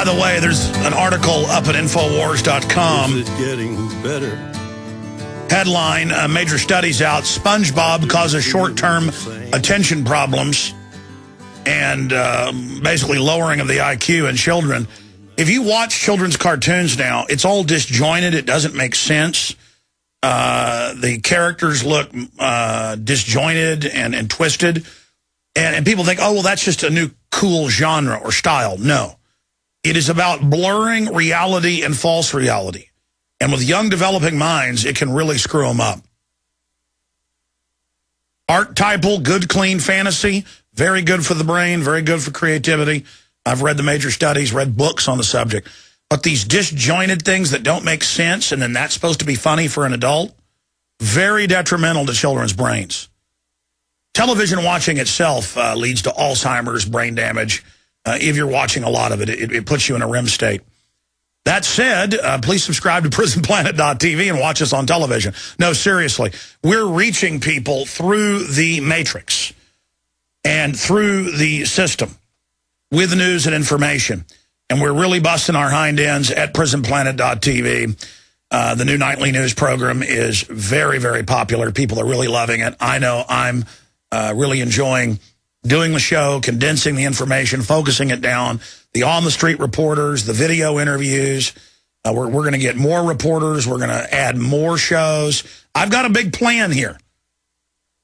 By the way, there's an article up at Infowars.com. Is it getting better? Headline, major studies out, SpongeBob causes short-term attention problems and basically lowering of the IQ in children. If you watch children's cartoons now, it's all disjointed. It doesn't make sense. The characters look disjointed and twisted. And people think, oh, well, that's just a new cool genre or style. No. It is about blurring reality and false reality. And with young developing minds, it can really screw them up. Archetypal, good, clean fantasy, very good for the brain, very good for creativity. I've read the major studies, read books on the subject. But these disjointed things that don't make sense, and then that's supposed to be funny for an adult, very detrimental to children's brains. Television watching itself leads to Alzheimer's, brain damage. If you're watching a lot of it, it puts you in a REM state. That said, please subscribe to PrisonPlanet.tv and watch us on television. No, seriously, we're reaching people through the matrix and through the system with news and information. And we're really busting our hind ends at PrisonPlanet.tv. The new nightly news program is very, very popular. People are really loving it. I know I'm really enjoying doing the show, condensing the information, focusing it down, the on-the-street reporters, the video interviews. We're going to get more reporters. We're going to add more shows. I've got a big plan here.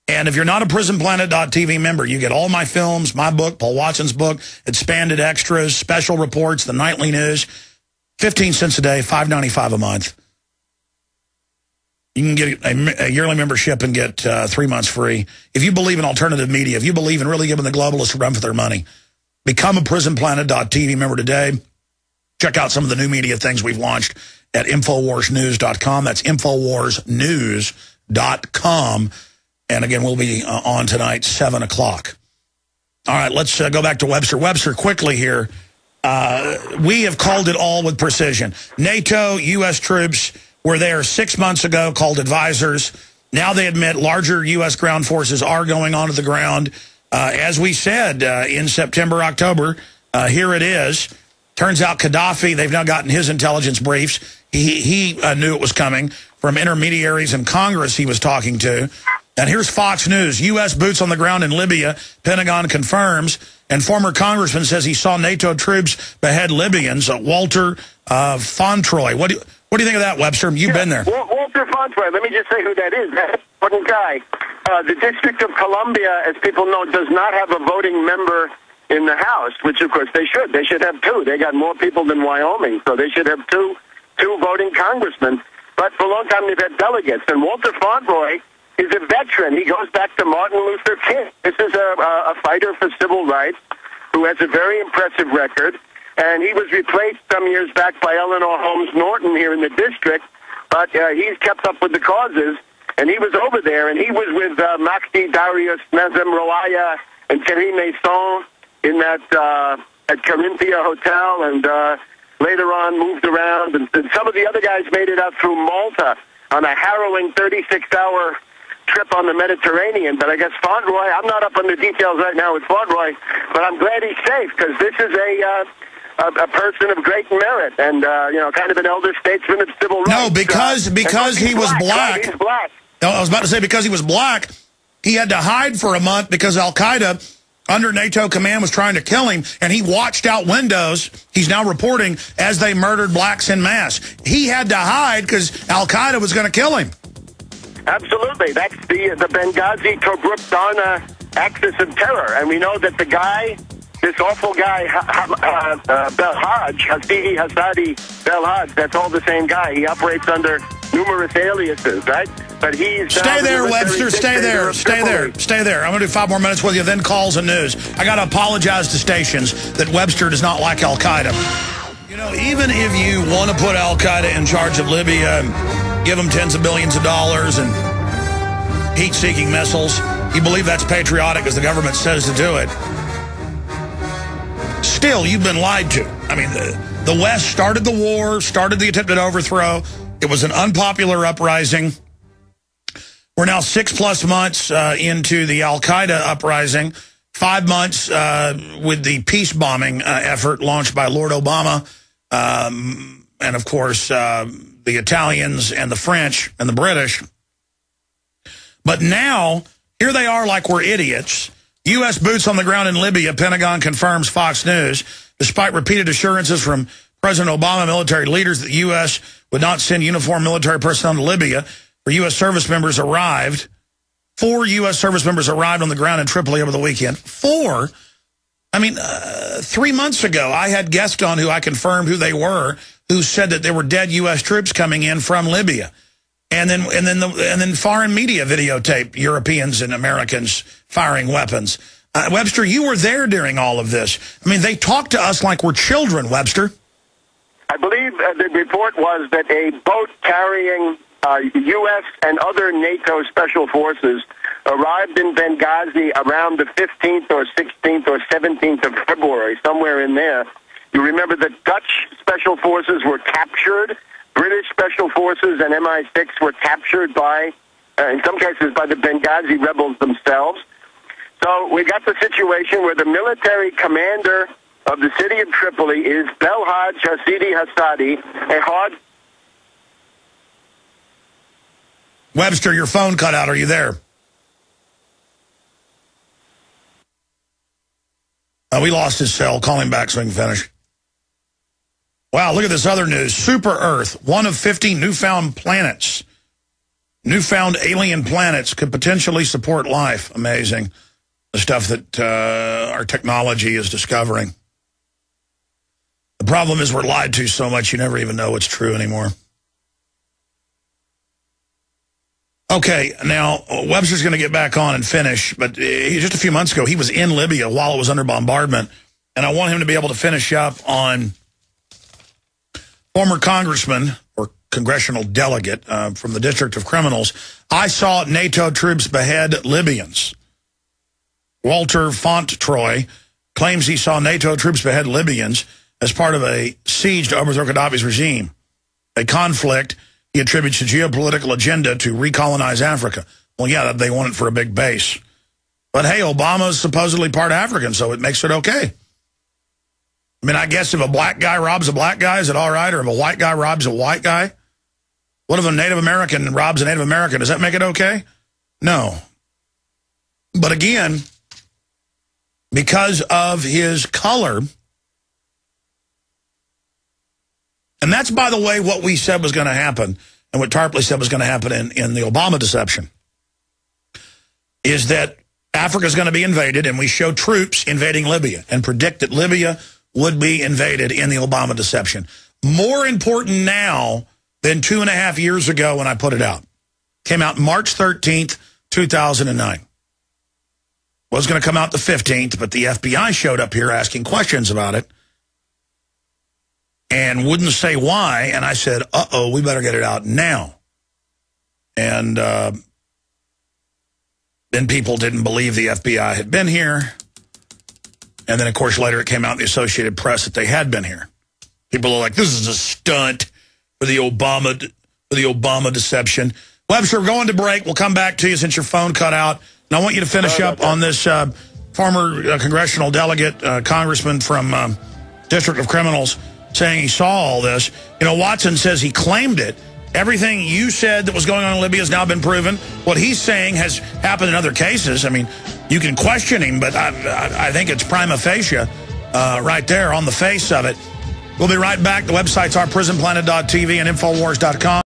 And if you're not a PrisonPlanet.tv member, you get all my films, my book, Paul Watson's book, expanded extras, special reports, the nightly news, 15 cents a day, $5.95 a month. You can get a yearly membership and get 3 months free. If you believe in alternative media, if you believe in really giving the globalists a run for their money, become a PrisonPlanet.tv member today. Check out some of the new media things we've launched at InfoWarsNews.com. That's InfoWarsNews.com. And again, we'll be on tonight, 7 o'clock. All right, let's go back to Webster. Webster, quickly here. We have called it all with precision. NATO, U.S. troops were there 6 months ago, called advisors. Now they admit larger U.S. ground forces are going onto the ground. As we said in September, October, here it is. Turns out Gaddafi, they've now gotten his intelligence briefs. He knew it was coming from intermediaries in Congress he was talking to. And here's Fox News. U.S. boots on the ground in Libya. Pentagon confirms. And former congressman says he saw NATO troops behead Libyans. Walter Fontroy. What do you think of that, Webster? You've been there. Walter Fontroy, let me just say who that is. That's an important guy. The District of Columbia, as people know, does not have a voting member in the House, which, of course, they should. They should have two. They got more people than Wyoming, so they should have two voting congressmen. But for a long time, they've had delegates. And Walter Fontroy is a veteran. He goes back to Martin Luther King. This is a fighter for civil rights who has a very impressive record. And he was replaced some years back by Eleanor Holmes Norton here in the district. But he's kept up with the causes. And he was over there, and he was with Mahdi Darius Nazem Rawaya and Thierry Mason in that at Carinthia Hotel, and later on moved around. And some of the other guys made it out through Malta on a harrowing 36-hour trip on the Mediterranean. But I guess Fontroy, I'm not up on the details right now with Fontroy, but I'm glad he's safe, because this is a person of great merit and, kind of an elder statesman of civil rights. No, because he was black. He's black. No, I was about to say, because he was black, he had to hide for a month because Al-Qaeda, under NATO command, was trying to kill him, and he watched out windows, he's now reporting, as they murdered blacks en masse. He had to hide because Al-Qaeda was going to kill him. Absolutely. That's the Benghazi, Tobruk, Darna axis of terror. And we know that the guy, this awful guy, Belhaj, Hasidi Hasadi Belhaj, that's all the same guy. He operates under numerous aliases, right? But he's... Stay there, Webster. Stay there. Stay there. Stay there. I'm going to do 5 more minutes with you, then calls and news. I got to apologize to stations that Webster does not like Al-Qaeda. You know, even if you want to put Al-Qaeda in charge of Libya and give them tens of billions of dollars and heat-seeking missiles, you believe that's patriotic as the government says to do it. Still, you've been lied to. I mean, the West started the war, started the attempted overthrow. It was an unpopular uprising. We're now 6+ months into the Al-Qaeda uprising. 5 months with the peace bombing effort launched by Lord Obama, and of course the Italians and the French and the British. But now, here they are like we're idiots. U.S. boots on the ground in Libya, Pentagon confirms Fox News. Despite repeated assurances from President Obama and military leaders that the U.S. would not send uniformed military personnel to Libya, where U.S. service members arrived. 4 U.S. service members arrived on the ground in Tripoli over the weekend. 4? I mean, 3 months ago, I had guests on who I confirmed who they were, who said that there were dead U.S. troops coming in from Libya. And then foreign media videotape Europeans and Americans firing weapons. Webster, you were there during all of this. I mean, they talk to us like we're children, Webster. I believe the report was that a boat carrying U.S. and other NATO special forces arrived in Benghazi around the 15th or 16th or 17th of February, somewhere in there. You remember that Dutch special forces were captured. British special forces and MI6 were captured by, in some cases, by the Benghazi rebels themselves. So we got the situation where the military commander of the city of Tripoli is Belhaj Hasidi Hassadi, a hard... Webster, your phone cut out. Are you there? We lost his cell. Call him back so he can finish. Wow, look at this other news. Super Earth, one of 50 newfound planets. Newfound alien planets could potentially support life. Amazing. The stuff that our technology is discovering. The problem is we're lied to so much you never even know what's true anymore. Okay, now, Webster's going to get back on and finish, but just a few months ago, he was in Libya while it was under bombardment, and I want him to be able to finish up on former congressman or congressional delegate from the District of Criminals. I saw NATO troops behead Libyans. Walter Fonttroy claims he saw NATO troops behead Libyans as part of a siege to overthrow Gaddafi's regime, a conflict he attributes to geopolitical agenda to recolonize Africa. Well, yeah, they want it for a big base. But hey, Obama's supposedly part African, so it makes it okay. I mean, I guess if a black guy robs a black guy, is it all right? Or if a white guy robs a white guy? What if a Native American robs a Native American? Does that make it okay? No. But again, because of his color, and that's, by the way, what we said was going to happen, and what Tarpley said was going to happen in the Obama deception, is that Africa is going to be invaded, and we show troops invading Libya and predict that Libya would be invaded in the Obama deception. More important now than 2.5 years ago when I put it out. Came out March 13th, 2009. Was going to come out the 15th, but the FBI showed up here asking questions about it and wouldn't say why. And I said, uh-oh, we better get it out now. And then people didn't believe the FBI had been here. And then, of course, later it came out in the Associated Press that they had been here. People are like, this is a stunt for the Obama deception. Webster, we're going to break. We'll come back to you since your phone cut out. And I want you to finish up on this former congressional delegate, congressman from District of Criminals, saying he saw all this. You know, Watson says he claimed it. Everything you said that was going on in Libya has now been proven. What he's saying has happened in other cases. I mean, you can question him, but I think it's prima facie right there on the face of it. We'll be right back. The websites are prisonplanet.tv and Infowars.com.